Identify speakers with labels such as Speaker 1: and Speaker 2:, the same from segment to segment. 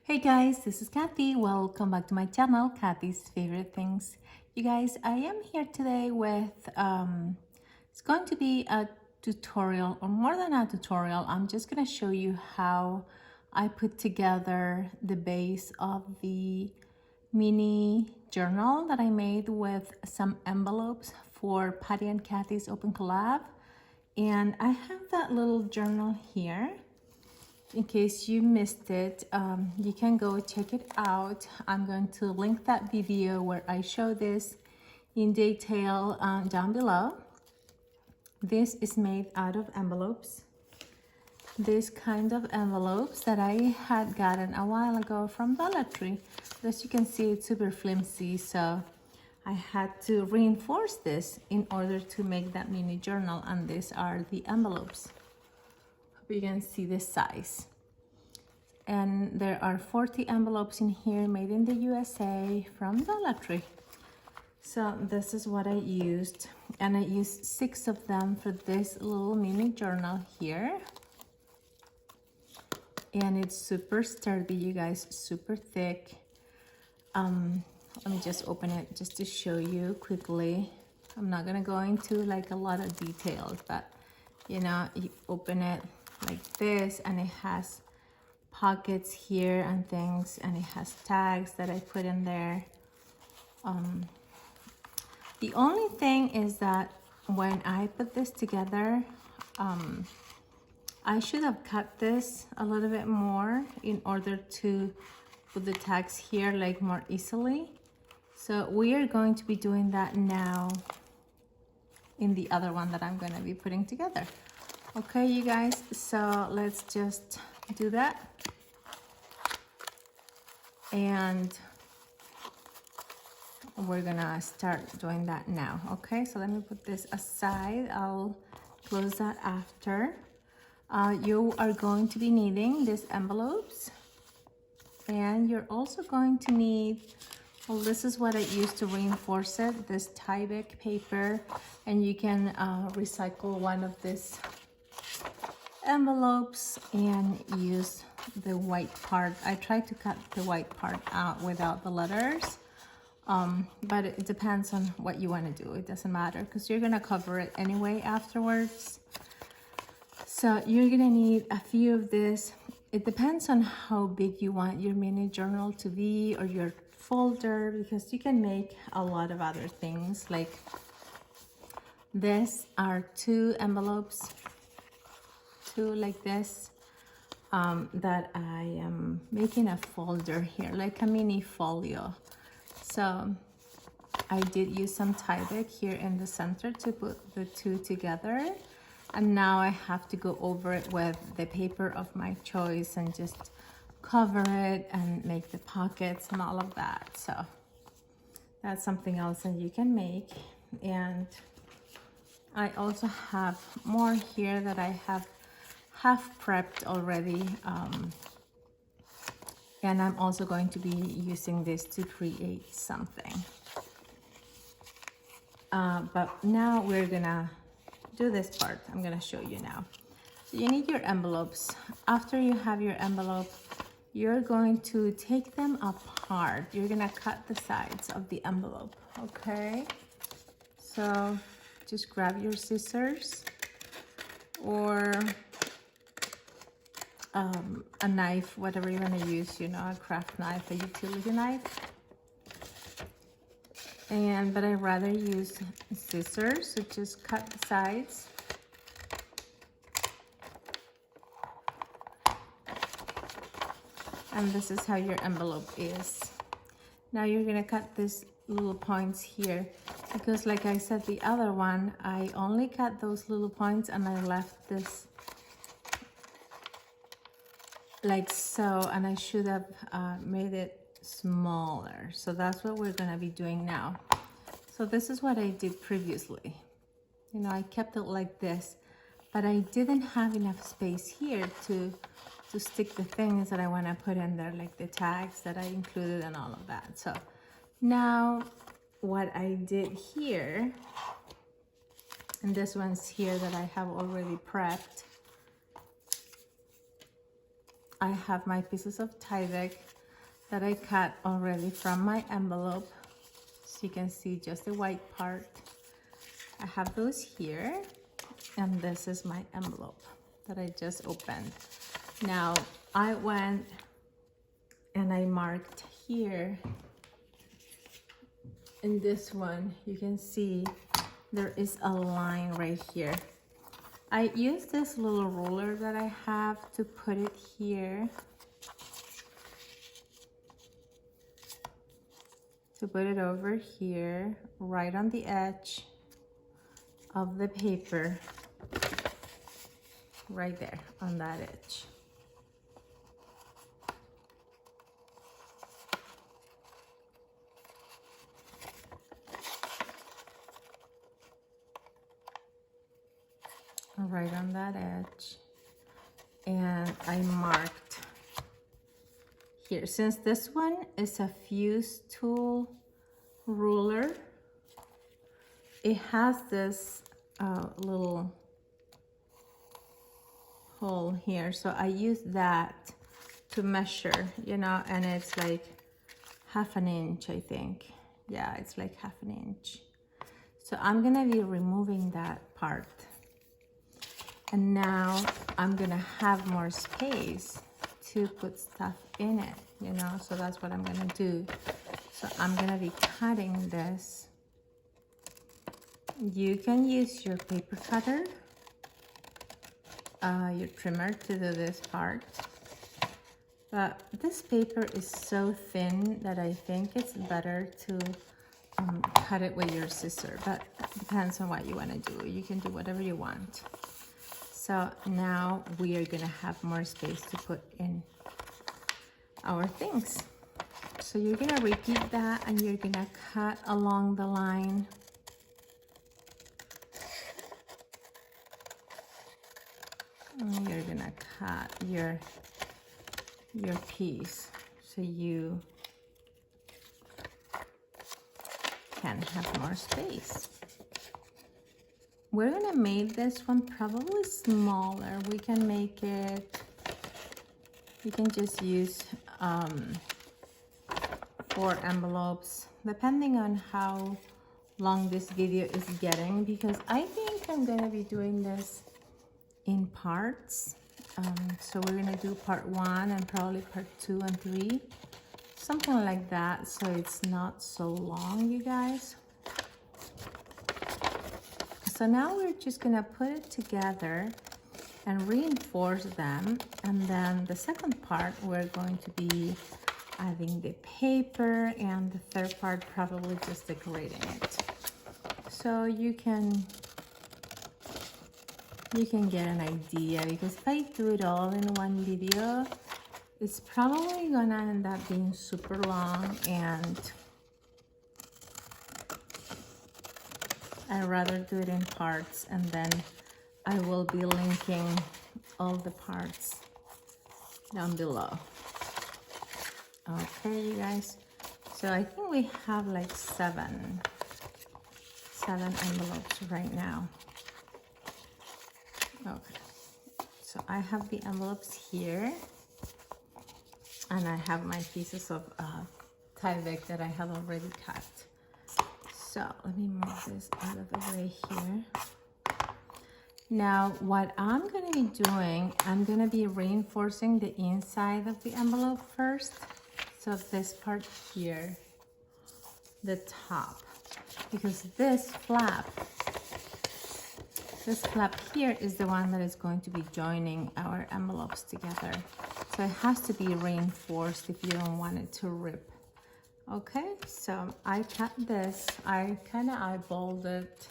Speaker 1: Hey guys, this is Kathy. Welcome back to my channel, Kathy's Favorite Things. You guys, I am here today with, it's going to be a tutorial, or more than a tutorial. I'm just going to show you how I put together the base of the mini journal that I made with some envelopes for Patty and Kathy's Open Collab. And I have that little journal here. In case you missed it, you can go check it out. I'm going to link that video where I show this in detail down below. This is made out of envelopes. This kind of envelopes that I had gotten a while ago from Dollar Tree. As you can see, it's super flimsy, so I had to reinforce this in order to make that mini journal, and these are the envelopes. You can see the size, and there are 40 envelopes in here made in the USA from Dollar Tree. So this is what I used, and I used 6 of them for this little mini journal here, and it's super sturdy, you guys, super thick. Let me just open it just to show you quickly. I'm not gonna go into like a lot of details, but you know, you open it like this, and it has pockets here and things, and it has tags that I put in there. The only thing is that when I put this together, I should have cut this a little bit more in order to put the tags here like more easily. So we are going to be doing that now in the other one that I'm going to be putting together. Okay, you guys, so let's just do that. And we're gonna start doing that now. Okay, so let me put this aside. I'll close that after. You are going to be needing these envelopes, and you're also going to need, well, this is what I used to reinforce it, this Tyvek paper, and you can recycle one of these envelopes and use the white part. I tried to cut the white part out without the letters, but it depends on what you want to do. It doesn't matter because you're gonna cover it anyway afterwards. So you're gonna need a few of this. It depends on how big you want your mini journal to be, or your folder, because you can make a lot of other things. Like this are 2 envelopes, 2 like this, that I am making a folder here, like a mini folio. So I did use some Tyvek here in the center to put the 2 together, and now I have to go over it with the paper of my choice and just cover it and make the pockets and all of that. So that's something else that you can make. And I also have more here that I have half prepped already, and I'm also going to be using this to create something, but now we're gonna do this part. I'm gonna show you now. So you need your envelopes. After you have your envelope, you're going to take them apart. You're gonna cut the sides of the envelope. Okay, so just grab your scissors or a knife, whatever you want to use, you know, a craft knife, a utility knife. But I rather use scissors, so just cut the sides. And this is how your envelope is. Now you're gonna cut these little points here, because like I said, the other one, I only cut those little points and I left this like so, and I should have made it smaller. So that's what we're gonna be doing now. So this is what I did previously. You know, I kept it like this, but I didn't have enough space here to stick the things that I want to put in there, like the tags that I included and all of that. So now what I did here, and this one's here that I have already prepped, I have my pieces of Tyvek that I cut already from my envelope. So you can see just the white part. I have those here, and this is my envelope that I just opened. Now I went and I marked here in this one. You can see there is a line right here. I use this little ruler that I have to put it here, to put it over here, right on the edge of the paper, right there on that edge. Right on that edge. And I marked here. Since this one is a fuse tool ruler, it has this little hole here, so I use that to measure, you know, and it's like 1/2 inch, I think. Yeah, it's like 1/2 inch. So I'm gonna be removing that part, and now I'm gonna have more space to put stuff in it, you know, so that's what I'm gonna do. So I'm gonna be cutting this. You can use your paper cutter, your trimmer to do this part. But this paper is so thin that I think it's better to cut it with your scissor, but it depends on what you want to do. You can do whatever you want. So now we are gonna have more space to put in our things. So you're gonna repeat that, and you're gonna cut along the line. And you're gonna cut your piece so you can have more space. We're gonna make this one probably smaller. We can make it, you can just use 4 envelopes, depending on how long this video is getting, because I think I'm gonna be doing this in parts. So we're gonna do part 1 and probably part 2 and 3, something like that, so it's not so long, you guys. So now we're just gonna put it together and reinforce them, and then the second part we're going to be adding the paper, and the third part probably just decorating it. So you can get an idea, because if I do it all in one video, it's probably gonna end up being super long, and I'd rather do it in parts, and then I will be linking all the parts down below. Okay, you guys, so I think we have like seven envelopes right now. Okay, so I have the envelopes here, and I have my pieces of Tyvek that I have already cut. So let me move this out of the way here. Now what I'm gonna be doing, I'm gonna be reinforcing the inside of the envelope first. So this part here, the top, because this flap here is the one that is going to be joining our envelopes together. So it has to be reinforced if you don't want it to rip. Okay, so I cut this, I kind of eyeballed it.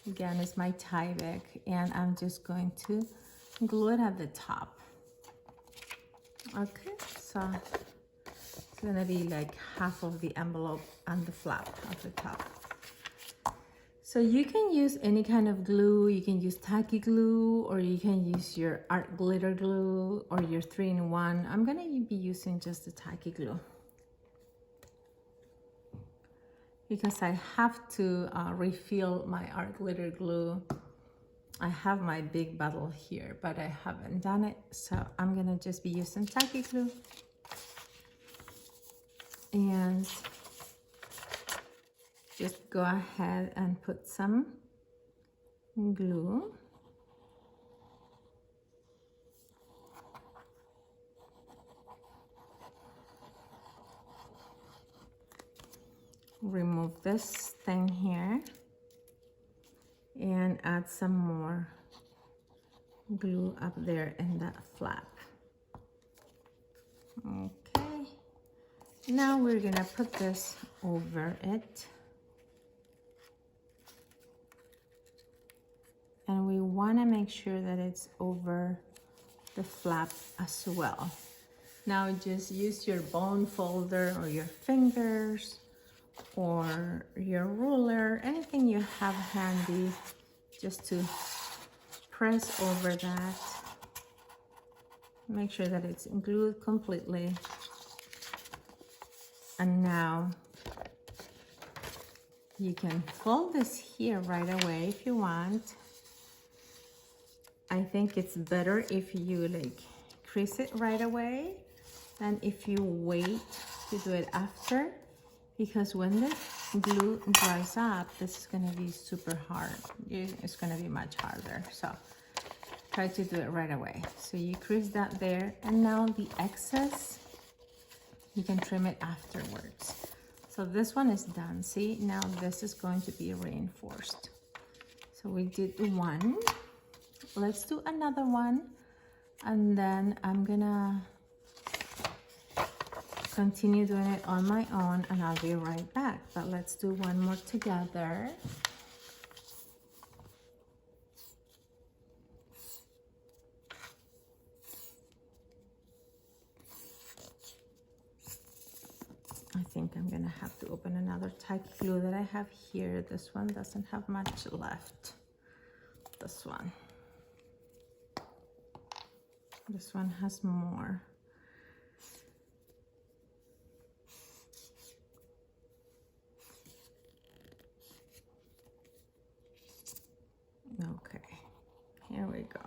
Speaker 1: Again, it's my Tyvek, and I'm just going to glue it at the top. Okay, so it's gonna be like half of the envelope and the flap at the top. So you can use any kind of glue. You can use tacky glue, or you can use your art glitter glue, or your 3-in-1. I'm gonna be using just the tacky glue, because I have to refill my art glitter glue. I have my big bottle here, but I haven't done it, so I'm gonna just be using tacky glue. And just go ahead and put some glue. Remove this thing here and add some more glue up there in that flap. Okay, now we're gonna put this over it, and we want to make sure that it's over the flap as well. Now just use your bone folder or your fingers or your ruler, anything you have handy, just to press over that. Make sure that it's glued completely. And now you can fold this here right away if you want. I think it's better if you like crease it right away than if you wait to do it after, because when the glue dries up, this is going to be super hard. It's going to be much harder. So try to do it right away. So you crease that there, and now the excess, you can trim it afterwards. So this one is done. See, now this is going to be reinforced. So we did one. Let's do another one, and then I'm gonna continue doing it on my own, and I'll be right back. But let's do one more together. I think I'm gonna have to open another type glue that I have here. This one doesn't have much left. This one has more. Okay, here we go.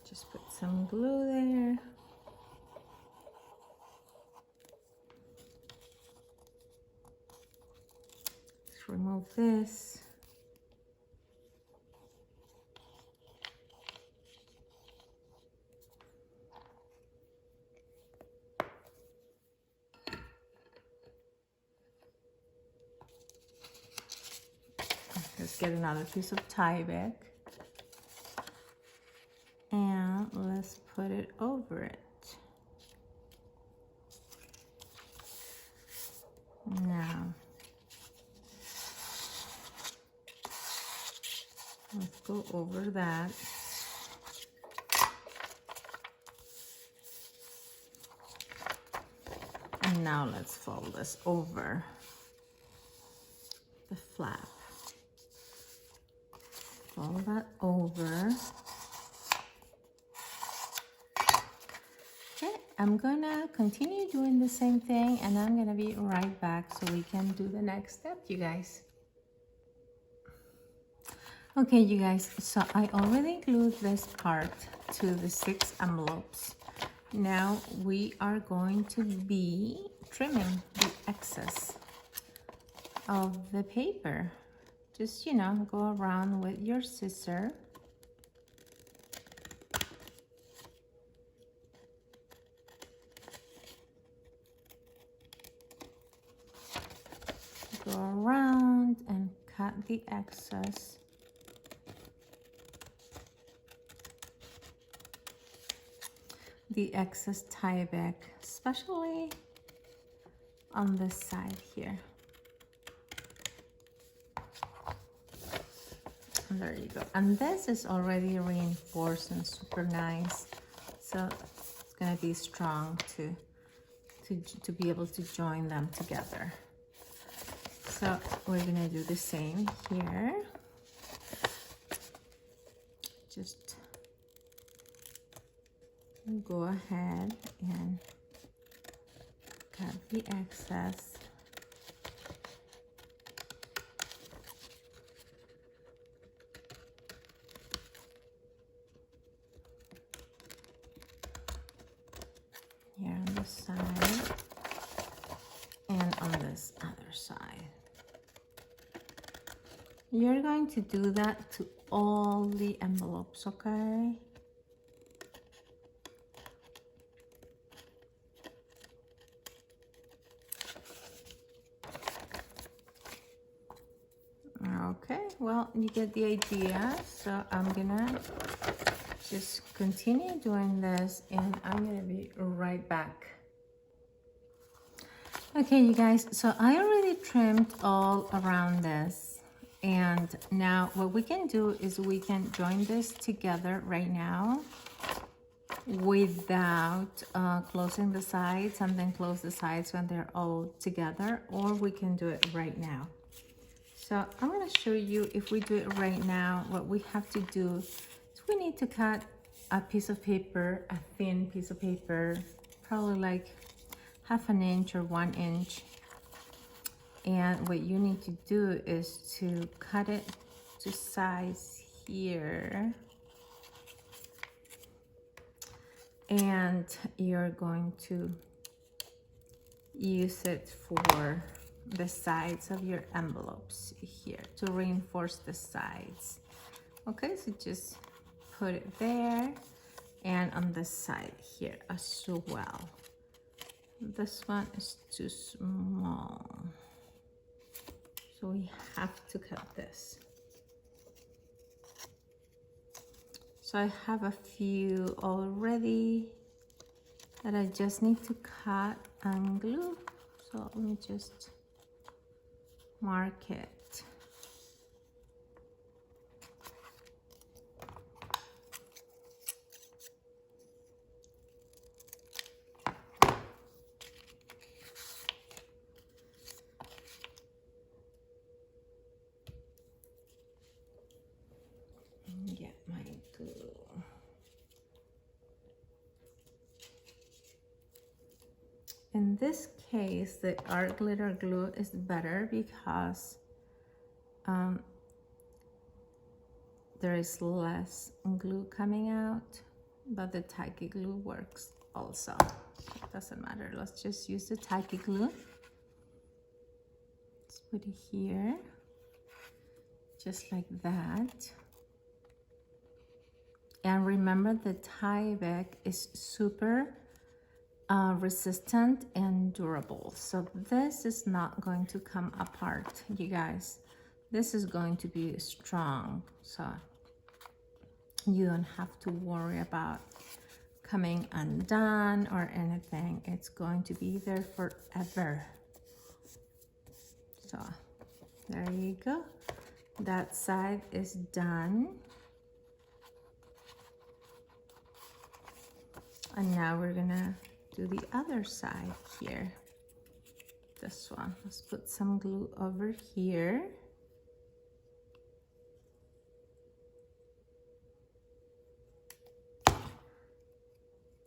Speaker 1: Just put some glue there. Let's remove this. Let's get another piece of Tyvek, and let's put it over it. Now, let's go over that. And now let's fold this over the flap. Fold that over. Okay, I'm gonna continue doing the same thing, and I'm gonna be right back so we can do the next step, you guys. Okay, you guys, so I already glued this part to the 6 envelopes. Now we are going to be trimming the excess of the paper. Just, you know, go around with your scissor. Go around and cut the excess. The excess Tyvek, especially on this side here. And there you go. And this is already reinforced and super nice, so it's gonna be strong to be able to join them together. So we're gonna do the same here. Just go ahead and cut the excess. Here on the side. and on this other side. You're going to do that to all the envelopes, okay? Okay, well, you get the idea. So I'm gonna just continue doing this and I'm gonna be right back. Okay, you guys, so I already trimmed all around this. And now what we can do is we can join this together right now without closing the sides, and then close the sides when they're all together, or we can do it right now. So I'm going to show you, if we do it right now, what we have to do is we need to cut a piece of paper, a thin piece of paper, probably like 1/2 inch or 1 inch. And what you need to do is to cut it to size here. And you're going to use it for the sides of your envelopes here to reinforce the sides. Okay, so just put it there and on the side here as well. This one is too small, so we have to cut this. So I have a few already that I just need to cut and glue. So let me just mark it. And get my glue. In this case, the art glitter glue is better because there is less glue coming out, but the tacky glue works also. It doesn't matter. Let's just use the tacky glue. Let's put it here, just like that. And remember, the Tyvek is super resistant and durable, so this is not going to come apart, you guys. This is going to be strong, so you don't have to worry about coming undone or anything. It's going to be there forever. So there you go. That side is done. And now we're gonna do the other side here. This one, let's put some glue over here.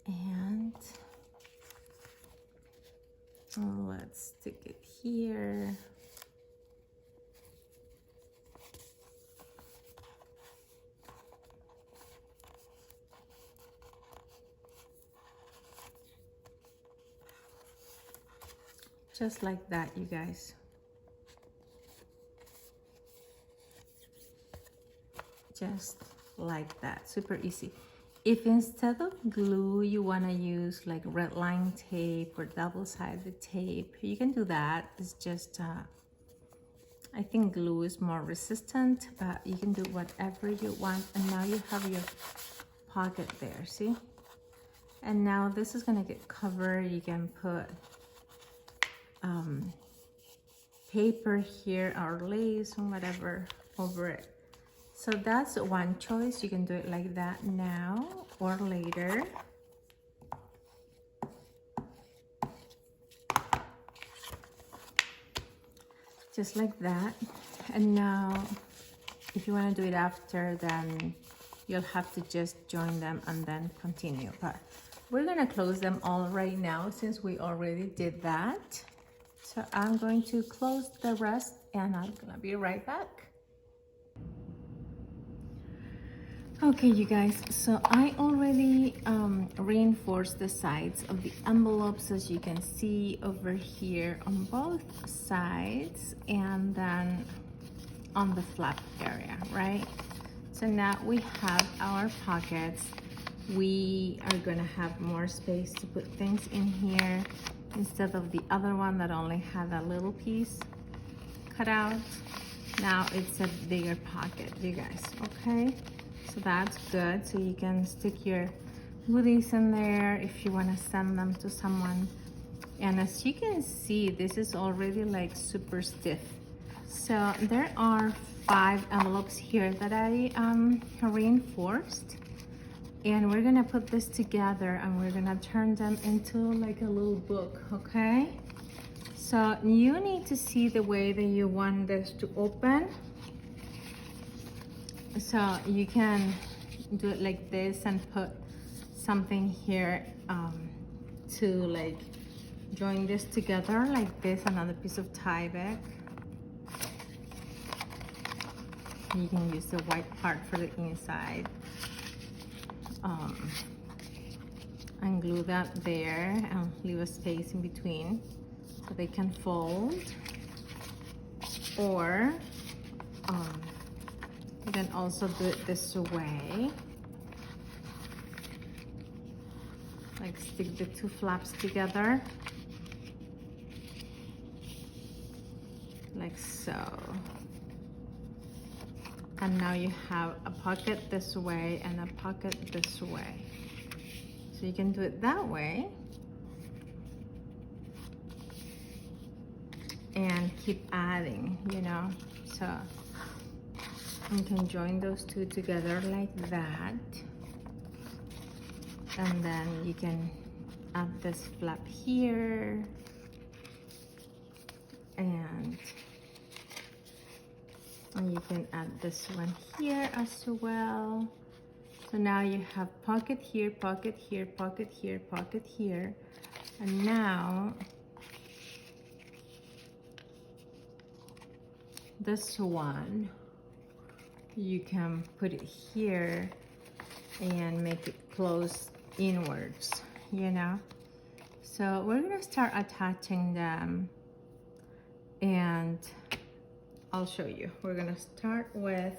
Speaker 1: And let's stick it here. Just like that, you guys. Just like that, super easy. If instead of glue you want to use like red line tape or double-sided tape, you can do that. It's just I think glue is more resistant, but you can do whatever you want. And now you have your pocket there, see? And now this is gonna get covered. You can put paper here or lace or whatever over it. So that's one choice. You can do it like that now or later. Just like that. And now if you want to do it after, then you'll have to just join them and then continue. But we're gonna close them all right now since we already did that. So I'm going to close the rest and I'm gonna be right back. Okay, you guys, so I already reinforced the sides of the envelopes, as you can see over here on both sides, and then on the flap area, right? So now we have our pockets. We are gonna have more space to put things in here instead of the other one that only had a little piece cut out. Now it's a bigger pocket, you guys, okay? So that's good. So you can stick your goodies in there if you want to send them to someone. And as you can see, this is already like super stiff. So there are 5 envelopes here that I reinforced. And we're gonna put this together and we're gonna turn them into like a little book, okay? So you need to see the way that you want this to open. So you can do it like this and put something here to like join this together like this, another piece of Tyvek. You can use the white part for the inside and glue that there and leave a space in between so they can fold, or you can also do it this way, like stick the 2 flaps together, like so. And now you have a pocket this way and a pocket this way. So you can do it that way and keep adding, you know. So you can join those 2 together like that, and then you can add this flap here, and you can add this one here as well. So now you have pocket here, pocket here, pocket here, pocket here, and now this one you can put it here and make it close inwards, you know. So we're gonna start attaching them and I'll show you. We're gonna start with,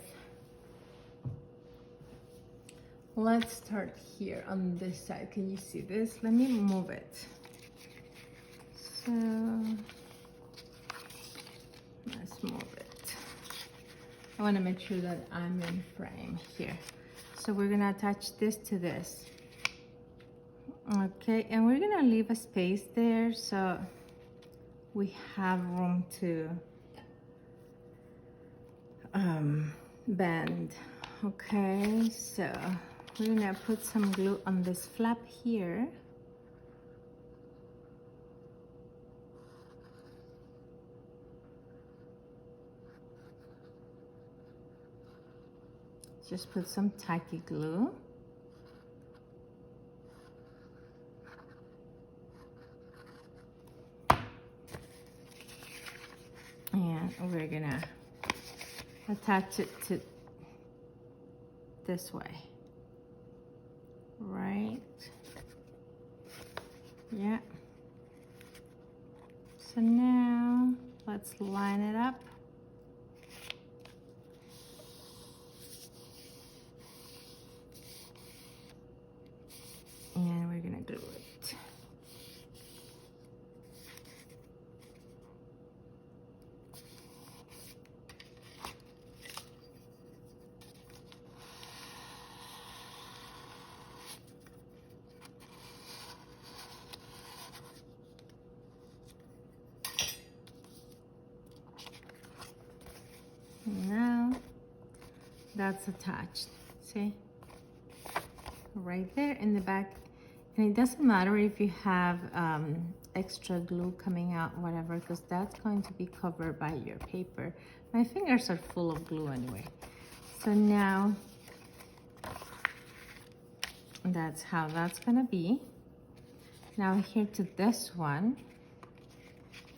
Speaker 1: let's start here on this side. Can you see this? Let me move it. So let's move it. I want to make sure that I'm in frame here. So we're gonna attach this to this. Okay, and we're gonna leave a space there so we have room to bend. Okay, so we're gonna put some glue on this flap here. Just put some tacky glue. And we're gonna attach it to this way, right? Yeah. So now let's line it up. And we're gonna glue it. Now that's attached, see? Right there in the back. And it doesn't matter if you have extra glue coming out, whatever, because that's going to be covered by your paper. My fingers are full of glue anyway. So now that's how that's gonna be. Now here to this one,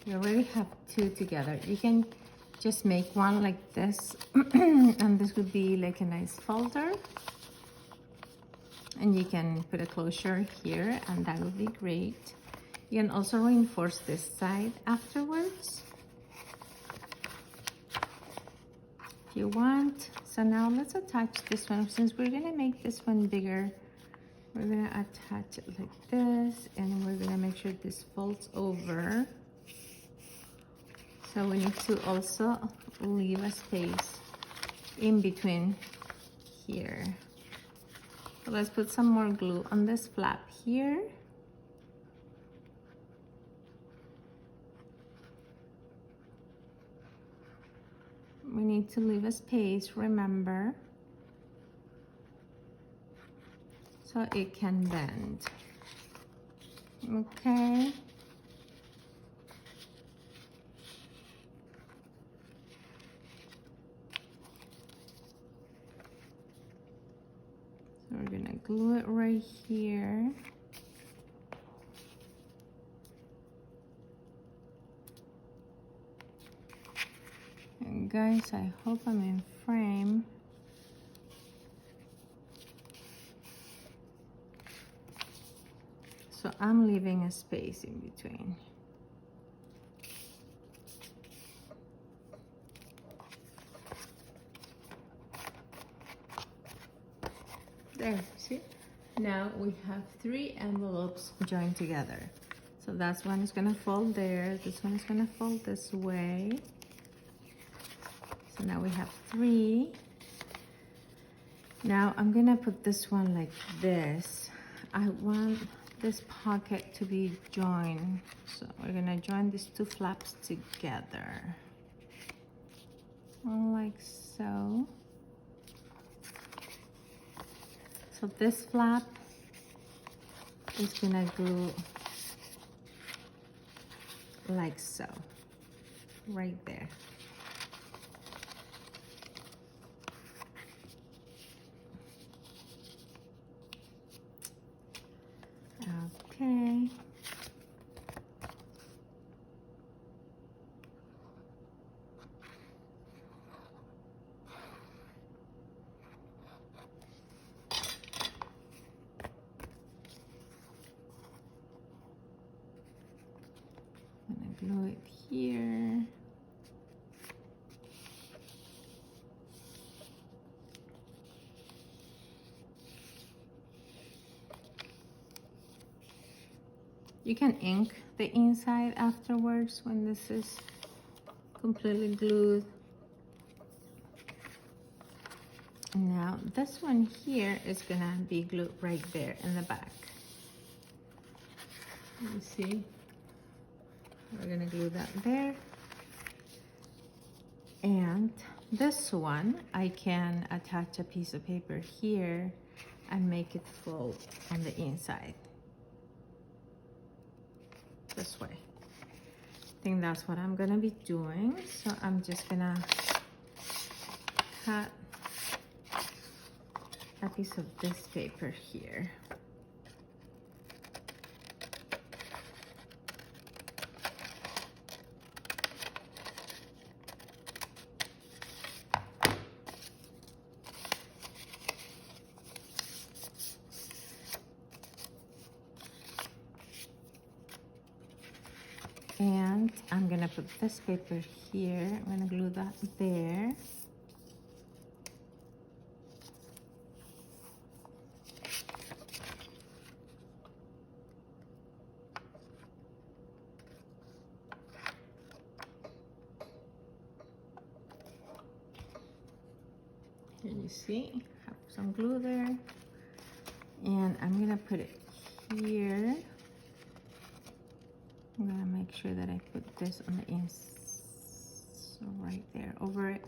Speaker 1: you already have 2 together. You can just make one like this, and this would be like a nice folder. And you can put a closure here, and that would be great. You can also reinforce this side afterwards if you want. So now let's attach this one. Since we're gonna make this one bigger, we're gonna attach it like this, and we're gonna make sure this folds over. So we need to also leave a space in between here. So let's put some more glue on this flap here. We need to leave a space, remember, so it can bend. Okay. So we're gonna glue it right here. And guys, I hope I'm in frame. So I'm leaving a space in between. There, see? Now we have 3 envelopes joined together. So that one is gonna fold there, this one is gonna fold this way. So now we have 3. Now I'm gonna put this one like this. I want this pocket to be joined. So we're gonna join these 2 flaps together. Like so. So this flap is gonna glue like so, right there. Okay. I'm gonna glue it here. You can ink the inside afterwards when this is completely glued. Now this one here is gonna be glued right there in the back. You see? We're gonna glue that there. And this one, I can attach a piece of paper here and make it fold on the inside. This way. I think that's what I'm gonna be doing. So I'm just gonna cut a piece of this paper here. And I'm gonna put this paper here. I'm gonna glue that there. Here you see, have some glue there. And I'm gonna put it here. I'm gonna make sure that I put this on the inside, so right there, over it.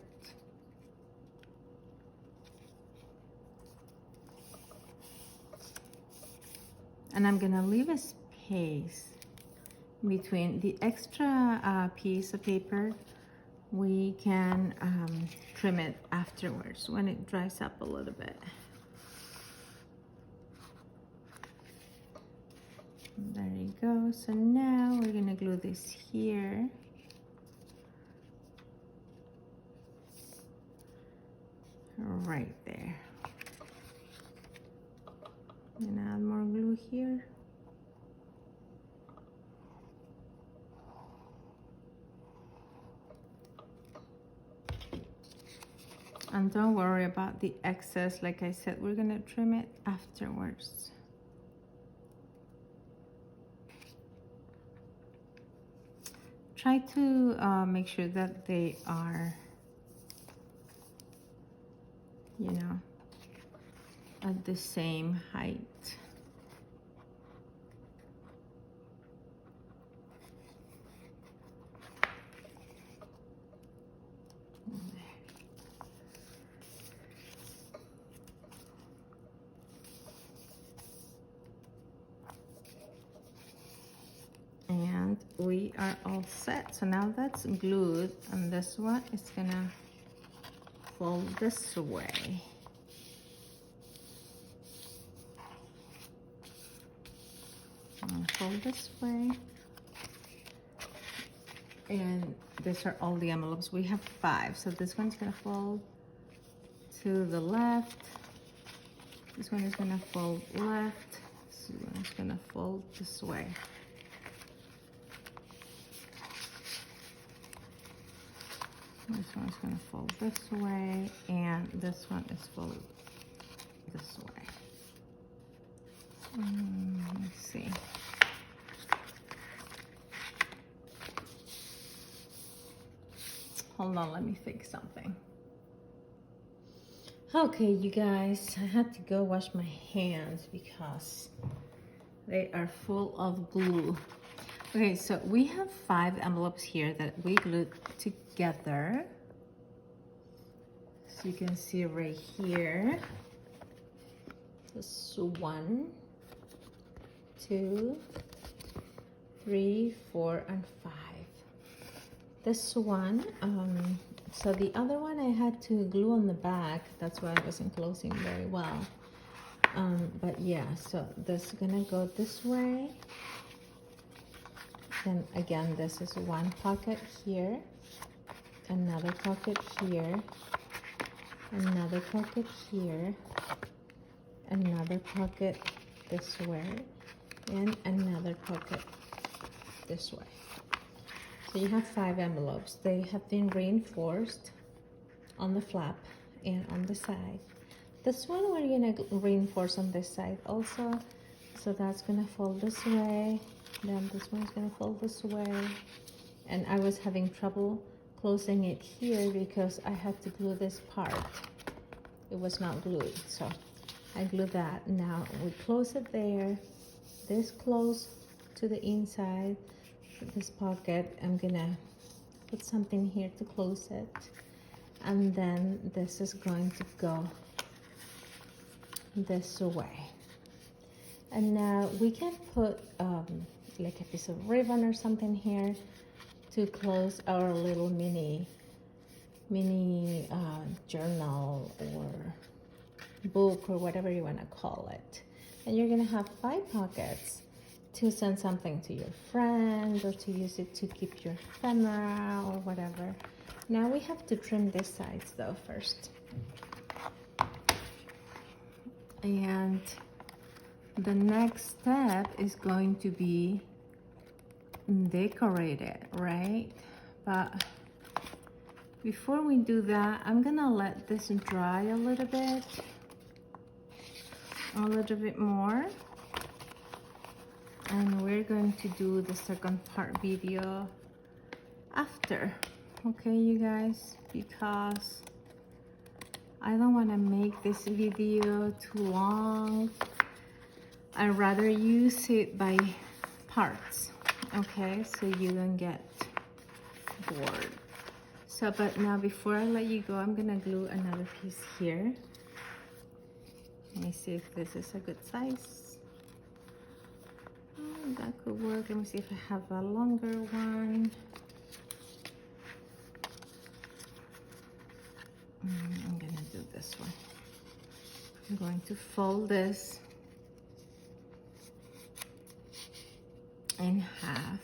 Speaker 1: And I'm gonna leave a space between the extra piece of paper. We can trim it afterwards when it dries up a little bit. There you go. So now we're gonna glue this here. Right there. And add more glue here. And don't worry about the excess. Like I said, we're gonna trim it afterwards. Try to make sure that they are, you know, at the same height. And we are all set. So now that's glued, and this one is gonna fold this way. Fold this way. And these are all the envelopes. We have 5. So this one's gonna fold to the left. This one is gonna fold left. This one is gonna fold this way. This one's gonna fold this way, and this one is fold this way. Let's see. Hold on, let me fix something. Okay, you guys, I had to go wash my hands because they are full of glue. Okay, so we have 5 envelopes here that we glued together. So you can see right here. This 1, 2, 3, 4, and 5. This one, so the other one I had to glue on the back. That's why I wasn't closing very well. But yeah, so this is gonna go this way. Then again, this is one pocket here, another pocket here, another pocket here, another pocket this way, and another pocket this way. So you have 5 envelopes. They have been reinforced on the flap and on the side. This one we're gonna reinforce on this side also. So that's gonna fold this way. Then this one's gonna fold this way. And I was having trouble closing it here because I had to glue this part. It was not glued, so I glued that. Now we close it there. This close to the inside. This pocket, I'm gonna put something here to close it, and then this is going to go this way. And now we can put like a piece of ribbon or something here to close our little mini journal or book or whatever you want to call it. And you're gonna have 5 pockets to send something to your friend or to use it to keep your ephemera or whatever. Now we have to trim these sides though first. And the next step is going to be decorate it, right? But before we do that, I'm gonna let this dry a little bit more. And we're going to do the second part video after, okay, you guys, because I don't want to make this video too long. I'd rather use it by parts, okay, so you don't get bored. So, but now before I let you go, I'm gonna glue another piece here. Let me see if this is a good size. That could work. Let me see if I have a longer one. I'm gonna do this one. I'm going to fold this in half.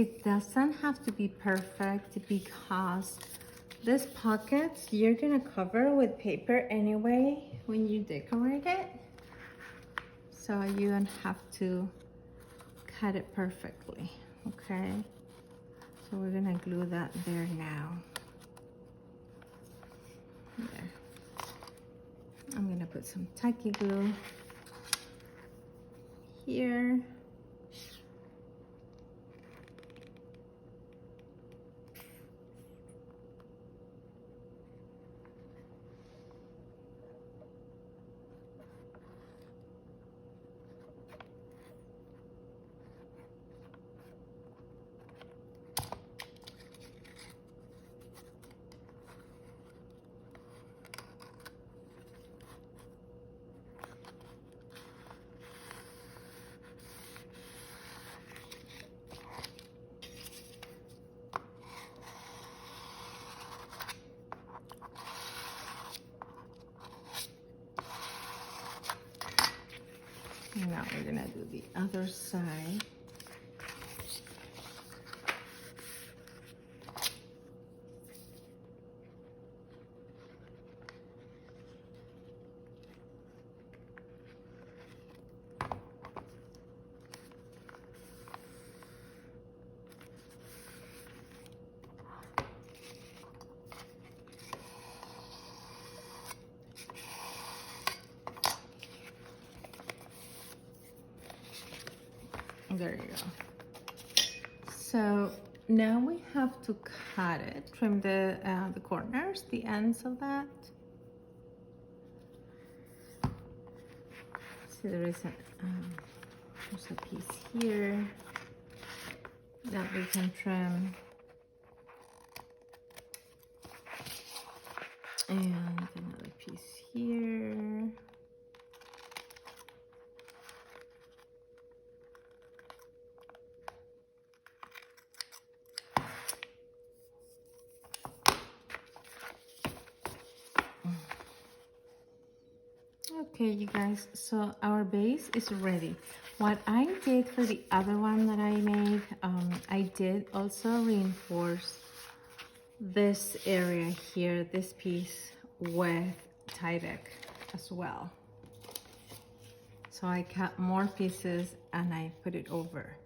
Speaker 1: It doesn't have to be perfect because this pockets you're gonna cover with paper anyway when you decorate it. So you don't have to cut it perfectly, okay? So we're gonna glue that there now. There. I'm gonna put some tacky glue here. Now we're gonna do the other side. There you go. So now we have to cut it, trim the corners, the ends of that. See, there's a piece here that we can trim. And another piece here. Okay, you guys, so our base is ready. What I did for the other one that I made, I did also reinforce this area here, this piece with Tyvek as well. So I cut more pieces and I put it over.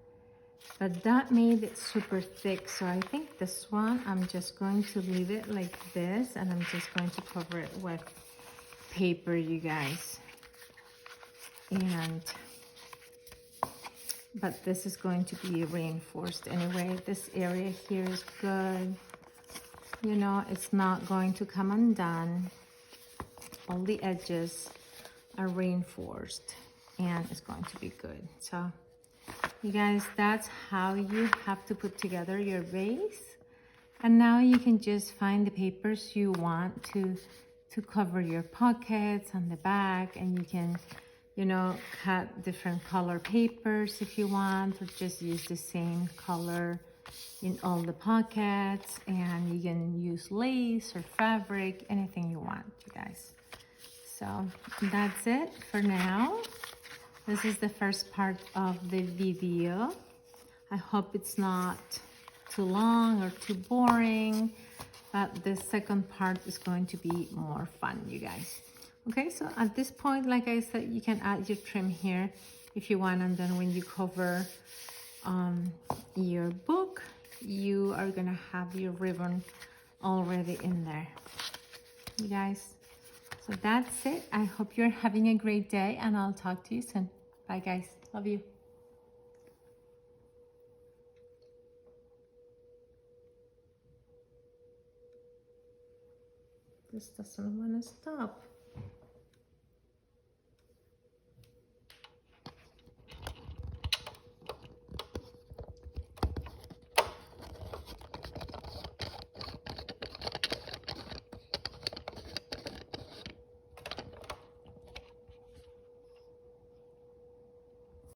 Speaker 1: But that made it super thick, so I think this one, I'm just going to leave it like this and I'm just going to cover it with paper, you guys. But this is going to be reinforced anyway. This area here is good. You know, it's not going to come undone. All the edges are reinforced and it's going to be good. So you guys, that's how you have to put together your base. And now you can just find the papers you want to cover your pockets on the back, and you can, you know, cut different color papers if you want, or just use the same color in all the pockets. And you can use lace or fabric, anything you want, you guys. So that's it for now. This is the first part of the video. I hope it's not too long or too boring, but the second part is going to be more fun, you guys. Okay, so at this point, like I said, you can add your trim here if you want, and then when you cover your book, you are gonna have your ribbon already in there, you guys. So that's it. I hope you're having a great day, and I'll talk to you soon. Bye, guys. Love you. This doesn't want to stop.